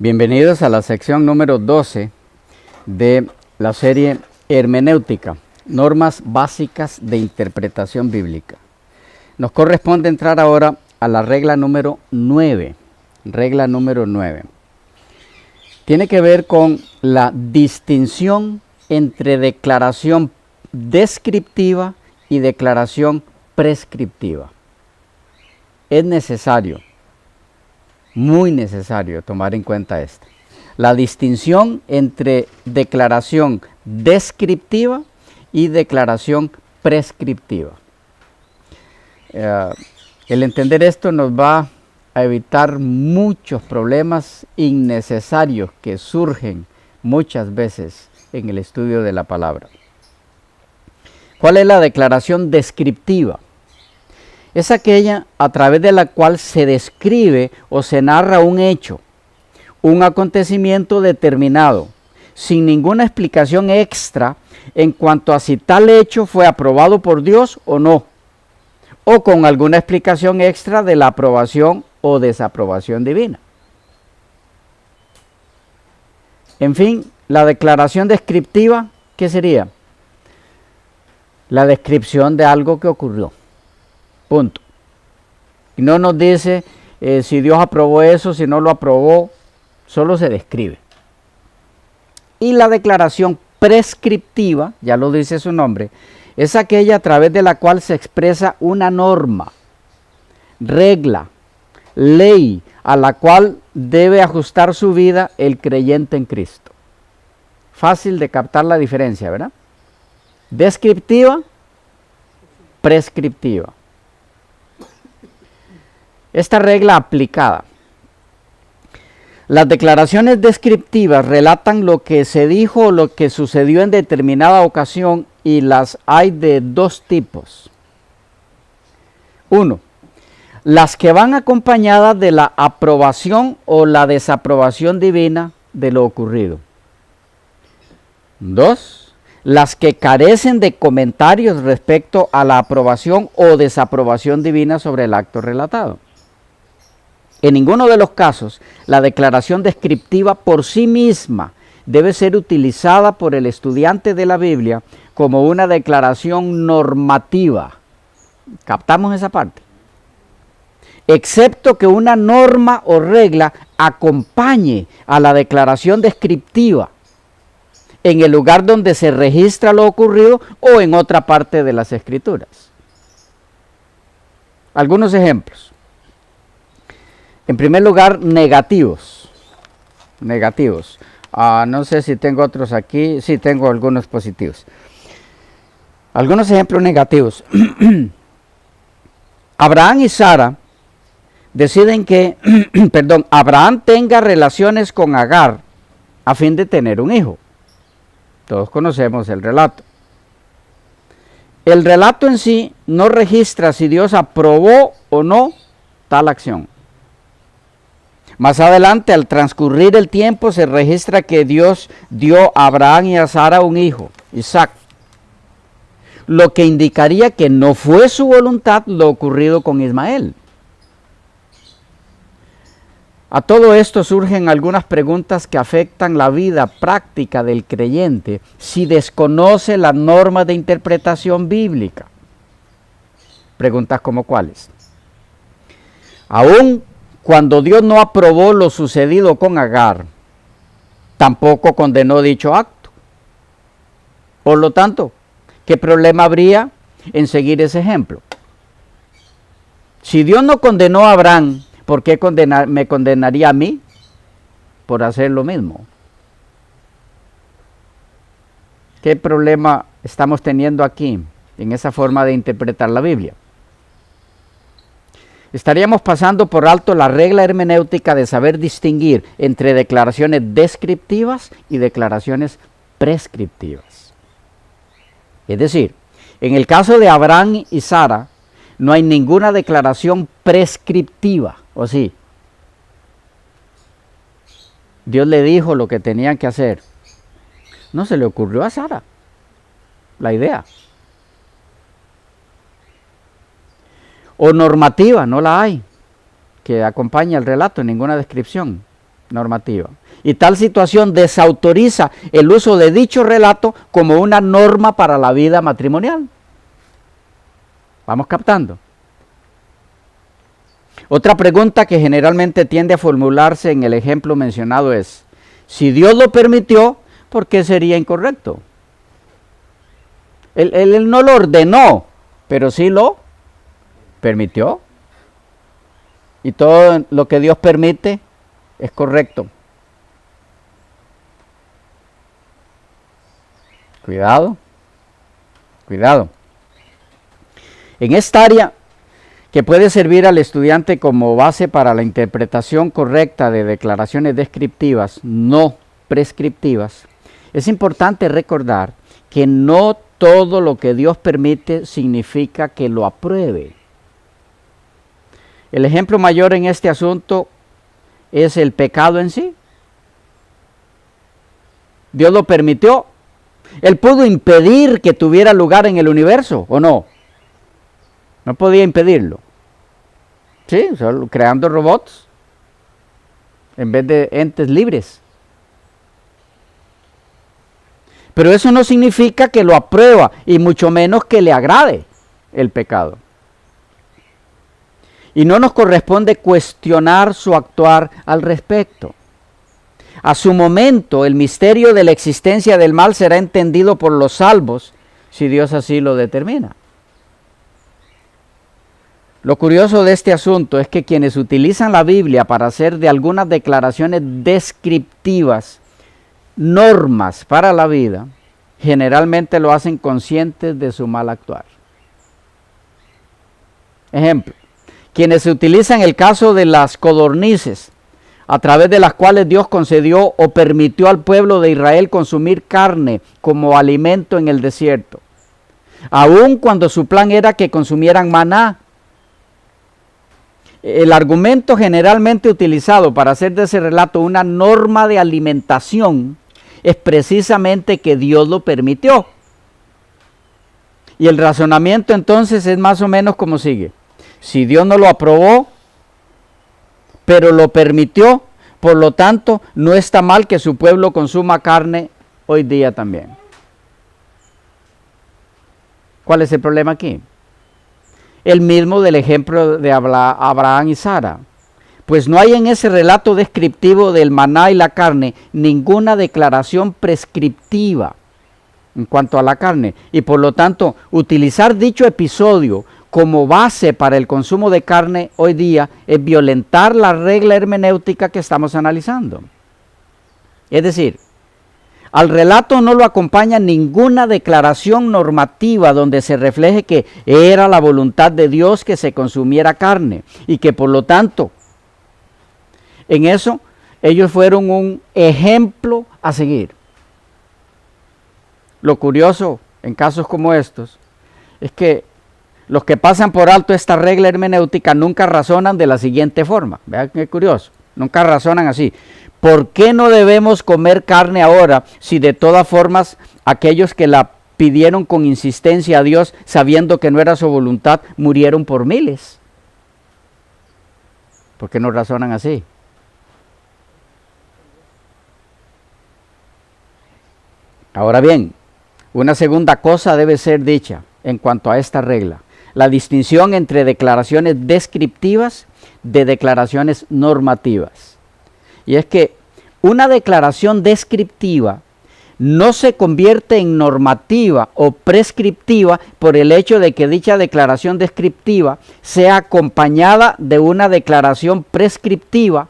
Bienvenidos a la sección número 12 de la serie Hermenéutica, normas básicas de interpretación bíblica. Nos corresponde entrar ahora a la regla número 9. Regla número 9. Tiene que ver con la distinción entre declaración descriptiva y declaración prescriptiva. Es necesario, muy necesario tomar en cuenta esto. La distinción entre declaración descriptiva y declaración prescriptiva. El entender esto nos va a evitar muchos problemas innecesarios que surgen muchas veces en el estudio de la palabra. ¿Cuál es la declaración descriptiva? Es aquella a través de la cual se describe o se narra un hecho, un acontecimiento determinado, sin ninguna explicación extra en cuanto a si tal hecho fue aprobado por Dios o no, o con alguna explicación extra de la aprobación o desaprobación divina. En fin, la declaración descriptiva, ¿qué sería? La descripción de algo que ocurrió. Punto. Y no nos dice si Dios aprobó eso, si no lo aprobó, solo se describe. Y la declaración prescriptiva, ya lo dice su nombre, es aquella a través de la cual se expresa una norma, regla, ley, a la cual debe ajustar su vida el creyente en Cristo. Fácil de captar la diferencia, ¿verdad? Descriptiva, prescriptiva. Esta regla aplicada. Las declaraciones descriptivas relatan lo que se dijo o lo que sucedió en determinada ocasión y las hay de dos tipos. 1. Las que van acompañadas de la aprobación o la desaprobación divina de lo ocurrido. 2. Las que carecen de comentarios respecto a la aprobación o desaprobación divina sobre el acto relatado. En ninguno de los casos, la declaración descriptiva por sí misma debe ser utilizada por el estudiante de la Biblia como una declaración normativa. ¿Captamos esa parte? Excepto que una norma o regla acompañe a la declaración descriptiva en el lugar donde se registra lo ocurrido o en otra parte de las Escrituras. Algunos ejemplos. En primer lugar, negativos. Negativos. No sé si tengo otros aquí. Sí, tengo algunos positivos. Algunos ejemplos negativos. Abraham y Sara deciden que Abraham tenga relaciones con Agar a fin de tener un hijo. Todos conocemos el relato. El relato en sí no registra si Dios aprobó o no tal acción. Más adelante, al transcurrir el tiempo, se registra que Dios dio a Abraham y a Sara un hijo, Isaac, lo que indicaría que no fue su voluntad lo ocurrido con Ismael. A todo esto surgen algunas preguntas que afectan la vida práctica del creyente si desconoce la norma de interpretación bíblica. Preguntas como ¿cuáles? Aún cuando Dios no aprobó lo sucedido con Agar, tampoco condenó dicho acto. Por lo tanto, ¿qué problema habría en seguir ese ejemplo? Si Dios no condenó a Abraham, ¿por qué me condenaría a mí por hacer lo mismo? ¿Qué problema estamos teniendo aquí en esa forma de interpretar la Biblia? Estaríamos pasando por alto la regla hermenéutica de saber distinguir entre declaraciones descriptivas y declaraciones prescriptivas. Es decir, en el caso de Abraham y Sara, no hay ninguna declaración prescriptiva, ¿o sí? Dios le dijo lo que tenían que hacer. No se le ocurrió a Sara la idea. O normativa, no la hay, que acompaña el relato, ninguna descripción. normativa. Y tal situación desautoriza el uso de dicho relato como una norma para la vida matrimonial. ¿Vamos captando? Otra pregunta que generalmente tiende a formularse en el ejemplo mencionado es, si Dios lo permitió, ¿por qué sería incorrecto? Él no lo ordenó, pero sí lo permitió. Y todo lo que Dios permite es correcto. Cuidado, cuidado. En esta área que puede servir al estudiante como base para la interpretación correcta de declaraciones descriptivas, no prescriptivas, es importante recordar que no todo lo que Dios permite significa que lo apruebe. El ejemplo mayor en este asunto es el pecado en sí. Dios lo permitió. Él pudo impedir que tuviera lugar en el universo, ¿o no? No podía impedirlo. Sí, solo creando robots en vez de entes libres. Pero eso no significa que lo aprueba y mucho menos que le agrade el pecado. Y no nos corresponde cuestionar su actuar al respecto. A su momento, el misterio de la existencia del mal será entendido por los salvos, si Dios así lo determina. Lo curioso de este asunto es que quienes utilizan la Biblia para hacer de algunas declaraciones descriptivas normas para la vida, generalmente lo hacen conscientes de su mal actuar. Ejemplo, quienes utilizan el caso de las codornices, a través de las cuales Dios concedió o permitió al pueblo de Israel consumir carne como alimento en el desierto, aun cuando su plan era que consumieran maná. El argumento generalmente utilizado para hacer de ese relato una norma de alimentación es precisamente que Dios lo permitió. Y el razonamiento entonces es más o menos como sigue. Si Dios no lo aprobó, pero lo permitió, por lo tanto, no está mal que su pueblo consuma carne hoy día también. ¿Cuál es el problema aquí? El mismo del ejemplo de Abraham y Sara. Pues no hay en ese relato descriptivo del maná y la carne ninguna declaración prescriptiva en cuanto a la carne. Y por lo tanto, utilizar dicho episodio como base para el consumo de carne hoy día es violentar la regla hermenéutica que estamos analizando. Es decir, al relato no lo acompaña ninguna declaración normativa donde se refleje que era la voluntad de Dios que se consumiera carne y que por lo tanto, en eso, ellos fueron un ejemplo a seguir. Lo curioso en casos como estos es que los que pasan por alto esta regla hermenéutica nunca razonan de la siguiente forma. Vean qué curioso, nunca razonan así. ¿Por qué no debemos comer carne ahora si de todas formas aquellos que la pidieron con insistencia a Dios, sabiendo que no era su voluntad, murieron por miles? ¿Por qué no razonan así? Ahora bien, una segunda cosa debe ser dicha en cuanto a esta regla. La distinción entre declaraciones descriptivas de declaraciones normativas. Y es que una declaración descriptiva no se convierte en normativa o prescriptiva por el hecho de que dicha declaración descriptiva sea acompañada de una declaración prescriptiva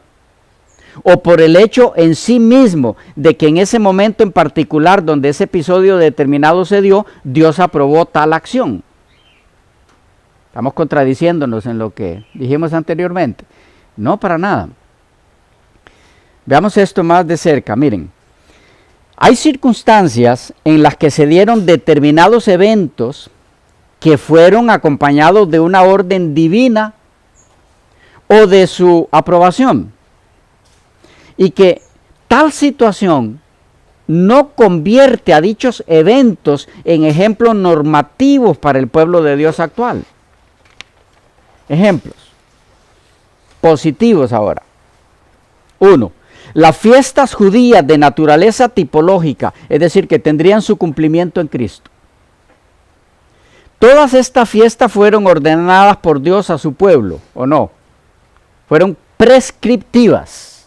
o por el hecho en sí mismo de que en ese momento en particular donde ese episodio determinado se dio, Dios aprobó tal acción. Estamos contradiciéndonos en lo que dijimos anteriormente. No, para nada. Veamos esto más de cerca. Miren, hay circunstancias en las que se dieron determinados eventos que fueron acompañados de una orden divina o de su aprobación. Y que tal situación no convierte a dichos eventos en ejemplos normativos para el pueblo de Dios actual. Ejemplos positivos ahora. 1. Las fiestas judías de naturaleza tipológica, es decir, que tendrían su cumplimiento en Cristo. Todas estas fiestas fueron ordenadas por Dios a su pueblo, ¿o no? Fueron prescriptivas,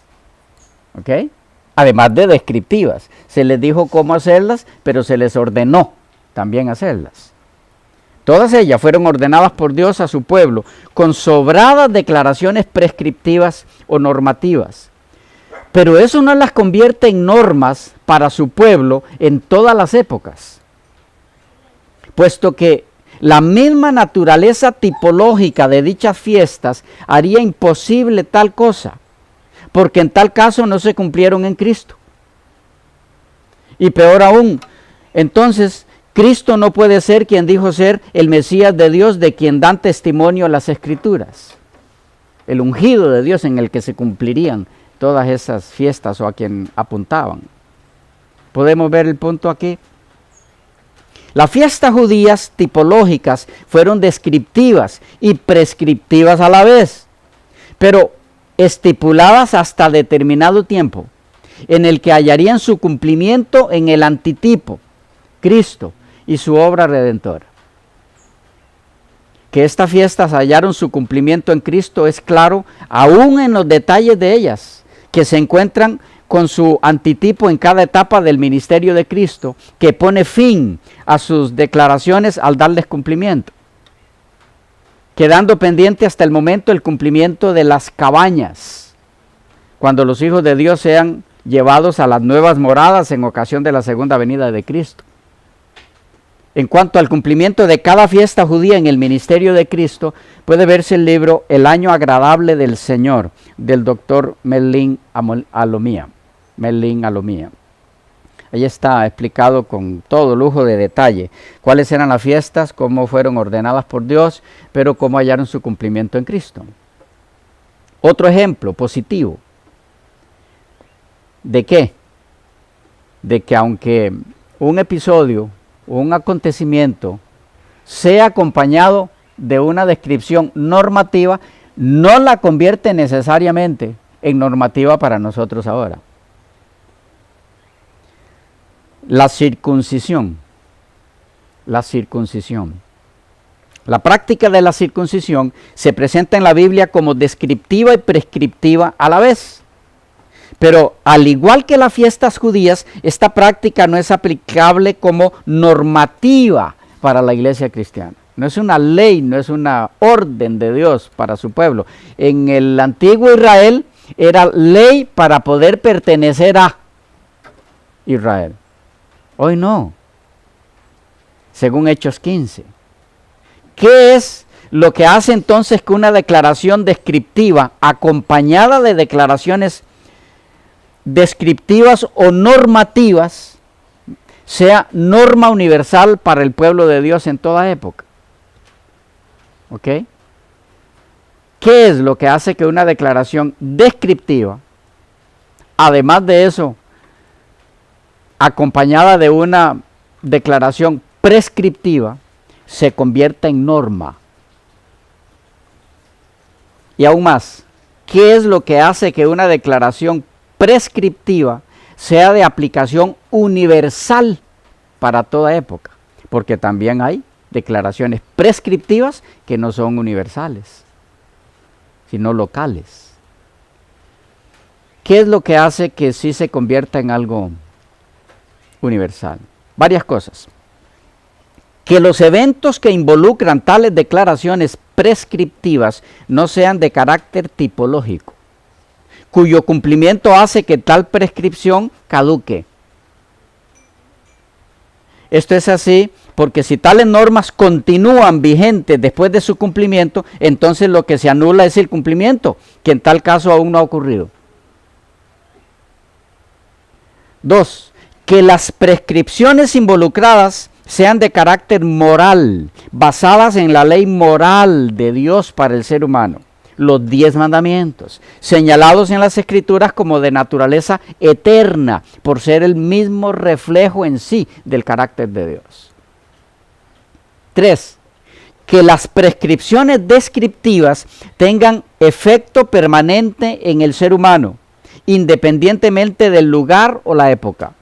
¿ok? Además de descriptivas. Se les dijo cómo hacerlas, pero se les ordenó también hacerlas. Todas ellas fueron ordenadas por Dios a su pueblo con sobradas declaraciones prescriptivas o normativas. Pero eso no las convierte en normas para su pueblo en todas las épocas, puesto que la misma naturaleza tipológica de dichas fiestas haría imposible tal cosa, porque en tal caso no se cumplieron en Cristo. Y peor aún, entonces Cristo no puede ser quien dijo ser el Mesías de Dios, de quien dan testimonio las Escrituras, el ungido de Dios en el que se cumplirían todas esas fiestas o a quien apuntaban. ¿Podemos ver el punto aquí? Las fiestas judías tipológicas fueron descriptivas y prescriptivas a la vez, pero estipuladas hasta determinado tiempo, en el que hallarían su cumplimiento en el antitipo, Cristo y su obra redentora. Que estas fiestas hallaron su cumplimiento en Cristo es claro, aún en los detalles de ellas, que se encuentran con su antitipo en cada etapa del ministerio de Cristo, que pone fin a sus declaraciones al darles cumplimiento, quedando pendiente hasta el momento el cumplimiento de las cabañas, cuando los hijos de Dios sean llevados a las nuevas moradas en ocasión de la segunda venida de Cristo. En cuanto al cumplimiento de cada fiesta judía en el ministerio de Cristo, puede verse el libro El año agradable del Señor, del doctor Melvin Alomía. Ahí está explicado con todo lujo de detalle cuáles eran las fiestas, cómo fueron ordenadas por Dios, pero cómo hallaron su cumplimiento en Cristo. Otro ejemplo positivo. ¿De qué? De que aunque un episodio, un acontecimiento, sea acompañado de una descripción normativa, no la convierte necesariamente en normativa para nosotros ahora. La circuncisión. La práctica de la circuncisión se presenta en la Biblia como descriptiva y prescriptiva a la vez. Pero al igual que las fiestas judías, esta práctica no es aplicable como normativa para la iglesia cristiana. No es una ley, no es una orden de Dios para su pueblo. En el antiguo Israel era ley para poder pertenecer a Israel. Hoy no. Según Hechos 15. ¿Qué es lo que hace entonces que una declaración descriptiva acompañada de declaraciones descriptivas o normativas sea norma universal para el pueblo de Dios en toda época? ¿Ok? ¿Qué es lo que hace que una declaración descriptiva, además de eso, acompañada de una declaración prescriptiva, se convierta en norma? Y aún más, ¿qué es lo que hace que una declaración prescriptiva sea de aplicación universal para toda época? Porque también hay declaraciones prescriptivas que no son universales, sino locales. ¿Qué es lo que hace que sí se convierta en algo universal? Varias cosas. Que los eventos que involucran tales declaraciones prescriptivas no sean de carácter tipológico, cuyo cumplimiento hace que tal prescripción caduque. Esto es así porque si tales normas continúan vigentes después de su cumplimiento, entonces lo que se anula es el cumplimiento, que en tal caso aún no ha ocurrido. 2. Que las prescripciones involucradas sean de carácter moral, basadas en la ley moral de Dios para el ser humano. Los 10 mandamientos, señalados en las Escrituras como de naturaleza eterna, por ser el mismo reflejo en sí del carácter de Dios. 3. Que las prescripciones descriptivas tengan efecto permanente en el ser humano independientemente del lugar o la época.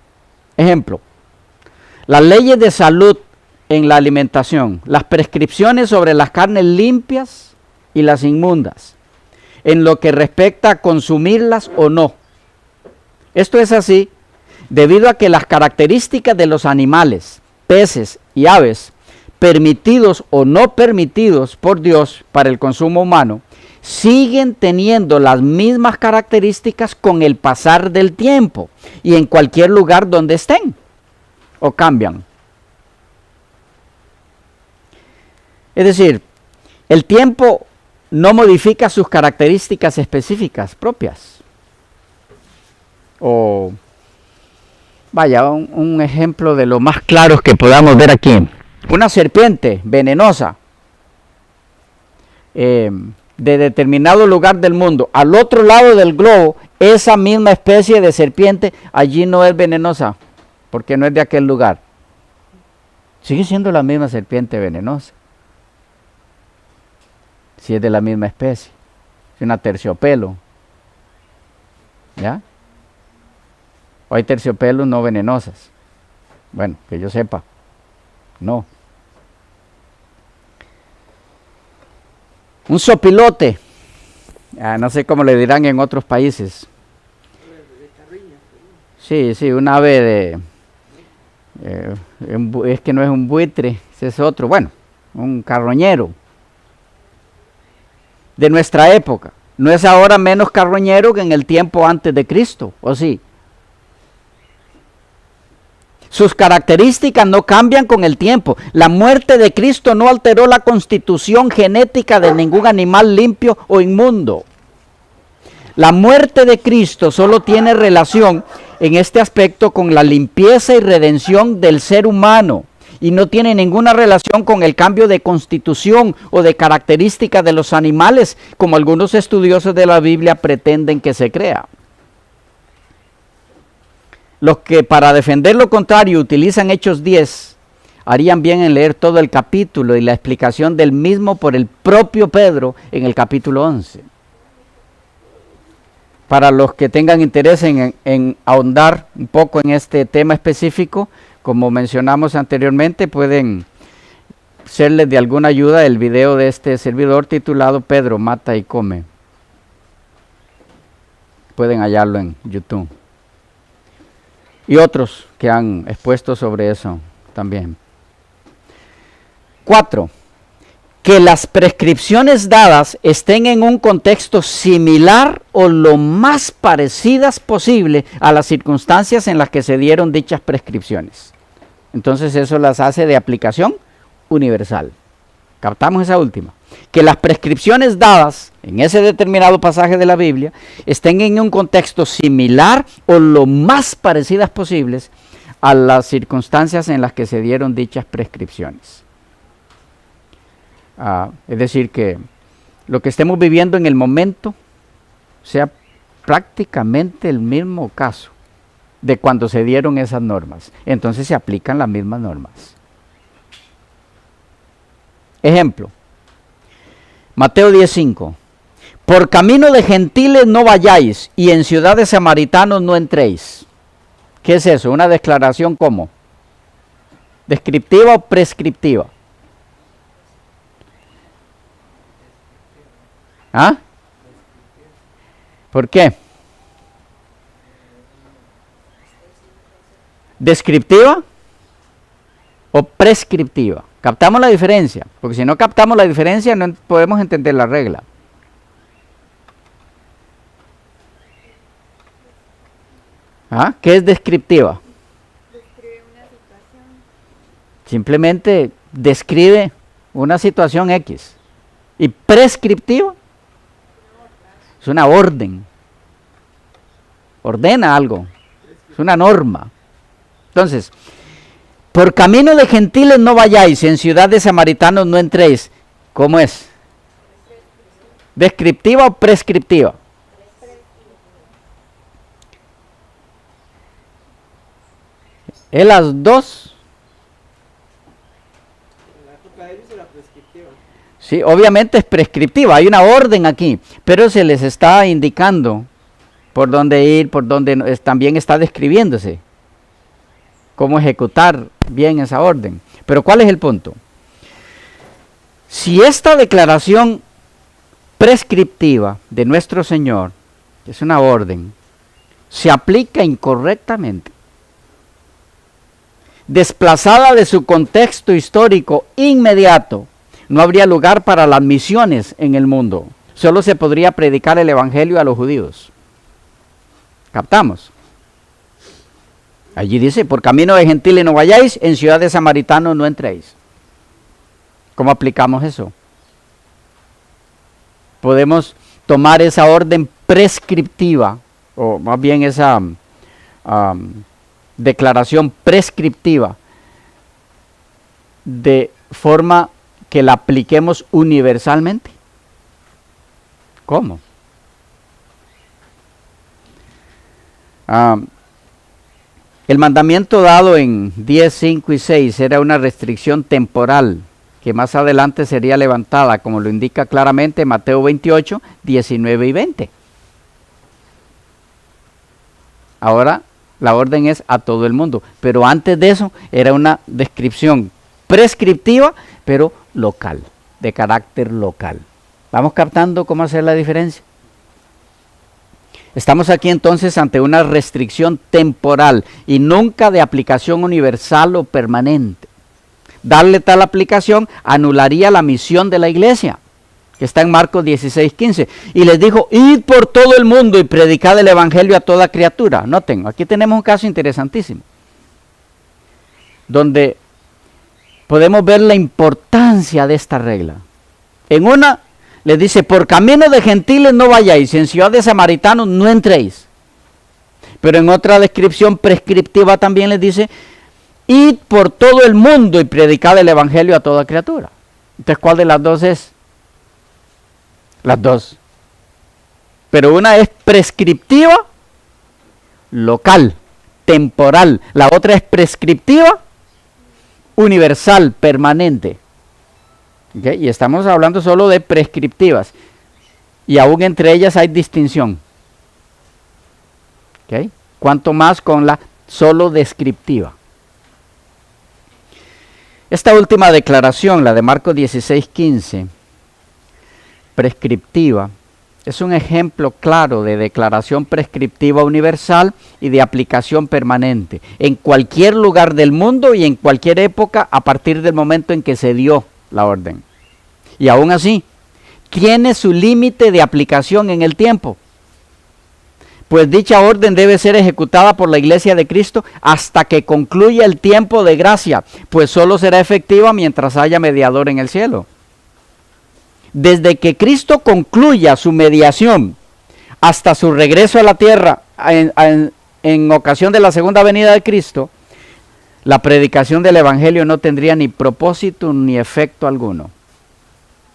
Ejemplo, las leyes de salud en la alimentación, las prescripciones sobre las carnes limpias y las inmundas, en lo que respecta a consumirlas o no. Esto es así debido a que las características de los animales, peces y aves, permitidos o no permitidos por Dios para el consumo humano, siguen teniendo las mismas características con el pasar del tiempo y en cualquier lugar donde estén, o cambian. Es decir, el tiempo no modifica sus características específicas propias. O, vaya, un ejemplo de lo más claro que podamos ver aquí. Una serpiente venenosa de determinado lugar del mundo, al otro lado del globo, esa misma especie de serpiente allí no es venenosa, porque no es de aquel lugar. Sigue siendo la misma serpiente venenosa, si es de la misma especie, es una terciopelo, ¿ya? O hay terciopelos no venenosas, bueno, que yo sepa, no. Un sopilote, no sé cómo le dirán en otros países. Sí, un ave de... es que no es un buitre, ese es otro, bueno, un carroñero. De nuestra época. No es ahora menos carroñero que en el tiempo antes de Cristo, ¿o sí? Sus características no cambian con el tiempo. La muerte de Cristo no alteró la constitución genética de ningún animal limpio o inmundo. La muerte de Cristo solo tiene relación en este aspecto con la limpieza y redención del ser humano y no tiene ninguna relación con el cambio de constitución o de características de los animales, como algunos estudiosos de la Biblia pretenden que se crea. Los que para defender lo contrario utilizan Hechos 10, harían bien en leer todo el capítulo y la explicación del mismo por el propio Pedro en el capítulo 11. Para los que tengan interés en ahondar un poco en este tema específico, como mencionamos anteriormente, pueden serles de alguna ayuda el video de este servidor titulado Pedro mata y come. Pueden hallarlo en YouTube. Y otros que han expuesto sobre eso también. 4. Que las prescripciones dadas estén en un contexto similar o lo más parecidas posible a las circunstancias en las que se dieron dichas prescripciones. Entonces eso las hace de aplicación universal. ¿Captamos esa última? Que las prescripciones dadas en ese determinado pasaje de la Biblia estén en un contexto similar o lo más parecidas posibles a las circunstancias en las que se dieron dichas prescripciones. Es decir, que lo que estemos viviendo en el momento sea prácticamente el mismo caso de cuando se dieron esas normas. Entonces se aplican las mismas normas. Ejemplo, Mateo 10:5. Por camino de gentiles no vayáis, y en ciudad de samaritanos no entréis. ¿Qué es eso? Una declaración ¿cómo? ¿Descriptiva o prescriptiva? ¿Ah? ¿Por qué? ¿Descriptiva o prescriptiva? ¿Captamos la diferencia? Porque si no captamos la diferencia no podemos entender la regla. ¿Ah? ¿Qué es descriptiva? Describe una situación. Simplemente describe una situación X. ¿Y prescriptiva? Es una orden. Ordena algo. Es una norma. Entonces, por camino de gentiles no vayáis, en ciudad de samaritanos no entréis. ¿Cómo es? ¿Descriptiva o prescriptiva? Es las dos. Sí, obviamente es prescriptiva, hay una orden aquí, pero se les está indicando por dónde ir, por dónde no, también está describiéndose cómo ejecutar bien esa orden. Pero ¿cuál es el punto? Si esta declaración prescriptiva de nuestro Señor, que es una orden, se aplica incorrectamente, desplazada de su contexto histórico inmediato, no habría lugar para las misiones en el mundo. Solo se podría predicar el evangelio a los judíos. ¿Captamos? Allí dice, por camino de gentiles no vayáis, en ciudad de samaritanos no entréis. ¿Cómo aplicamos eso? Podemos tomar esa orden prescriptiva, o más bien esa declaración prescriptiva, de forma que la apliquemos universalmente. ¿Cómo? El mandamiento dado en 10, 5 y 6 era una restricción temporal que más adelante sería levantada, como lo indica claramente Mateo 28, 19 y 20. Ahora la orden es a todo el mundo, pero antes de eso era una descripción prescriptiva, pero local, de carácter local. ¿Vamos captando cómo hacer la diferencia? Estamos aquí entonces ante una restricción temporal y nunca de aplicación universal o permanente. Darle tal aplicación anularía la misión de la iglesia, que está en Marcos 16, 15. Y les dijo, id por todo el mundo y predicad el evangelio a toda criatura. Noten, aquí tenemos un caso interesantísimo, donde podemos ver la importancia de esta regla. En una, les dice, por camino de gentiles no vayáis, en ciudad de samaritanos no entréis. Pero en otra descripción prescriptiva también les dice, id por todo el mundo y predicad el evangelio a toda criatura. Entonces, ¿cuál de las dos es? Las dos. Pero una es prescriptiva, local, temporal. La otra es prescriptiva, universal, permanente. ¿Okay? Y estamos hablando solo de prescriptivas. Y aún entre ellas hay distinción. ¿Okay? Cuanto más con la solo descriptiva. Esta última declaración, la de Marcos 16, 15, prescriptiva, es un ejemplo claro de declaración prescriptiva universal y de aplicación permanente en cualquier lugar del mundo y en cualquier época a partir del momento en que se dio la orden. Y aún así, tiene su límite de aplicación en el tiempo, pues dicha orden debe ser ejecutada por la Iglesia de Cristo hasta que concluya el tiempo de gracia, pues solo será efectiva mientras haya mediador en el cielo. Desde que Cristo concluya su mediación hasta su regreso a la tierra en ocasión de la segunda venida de Cristo, la predicación del Evangelio no tendría ni propósito ni efecto alguno,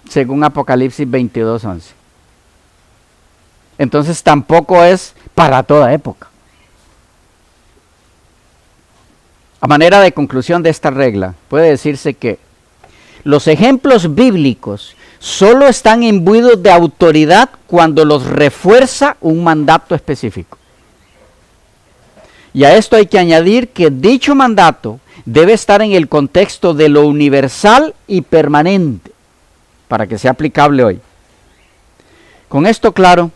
según Apocalipsis 22, 11. Entonces tampoco es para toda época. A manera de conclusión de esta regla, puede decirse que los ejemplos bíblicos solo están imbuidos de autoridad cuando los refuerza un mandato específico. Y a esto hay que añadir que dicho mandato debe estar en el contexto de lo universal y permanente, para que sea aplicable hoy. Con esto claro,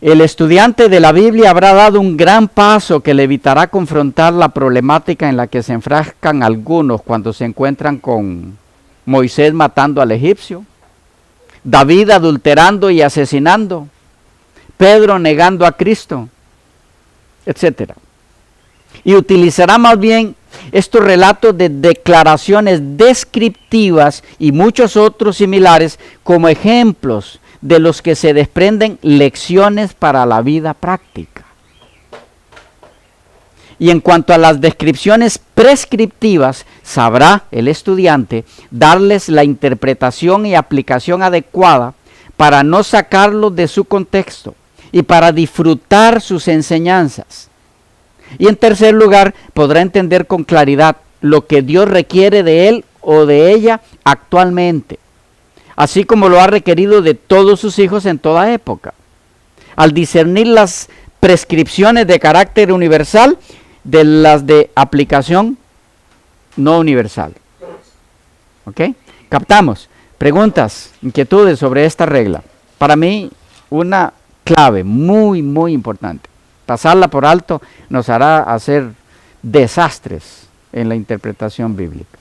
el estudiante de la Biblia habrá dado un gran paso que le evitará confrontar la problemática en la que se enfrascan algunos cuando se encuentran con Moisés matando al egipcio, David adulterando y asesinando, Pedro negando a Cristo, etc. Y utilizará más bien estos relatos de declaraciones descriptivas y muchos otros similares como ejemplos de los que se desprenden lecciones para la vida práctica. Y en cuanto a las descripciones prescriptivas, sabrá el estudiante darles la interpretación y aplicación adecuada para no sacarlos de su contexto y para disfrutar sus enseñanzas. Y en tercer lugar, podrá entender con claridad lo que Dios requiere de él o de ella actualmente, así como lo ha requerido de todos sus hijos en toda época. Al discernir las prescripciones de carácter universal de las de aplicación no universal. ¿Ok? Captamos. Preguntas, inquietudes sobre esta regla. Para mí, una clave muy, muy importante. Pasarla por alto nos hará hacer desastres en la interpretación bíblica.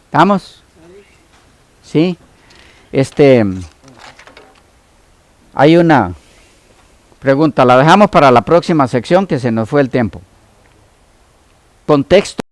¿Estamos? ¿Sí? Hay una pregunta, la dejamos para la próxima sección que se nos fue el tiempo. Contexto.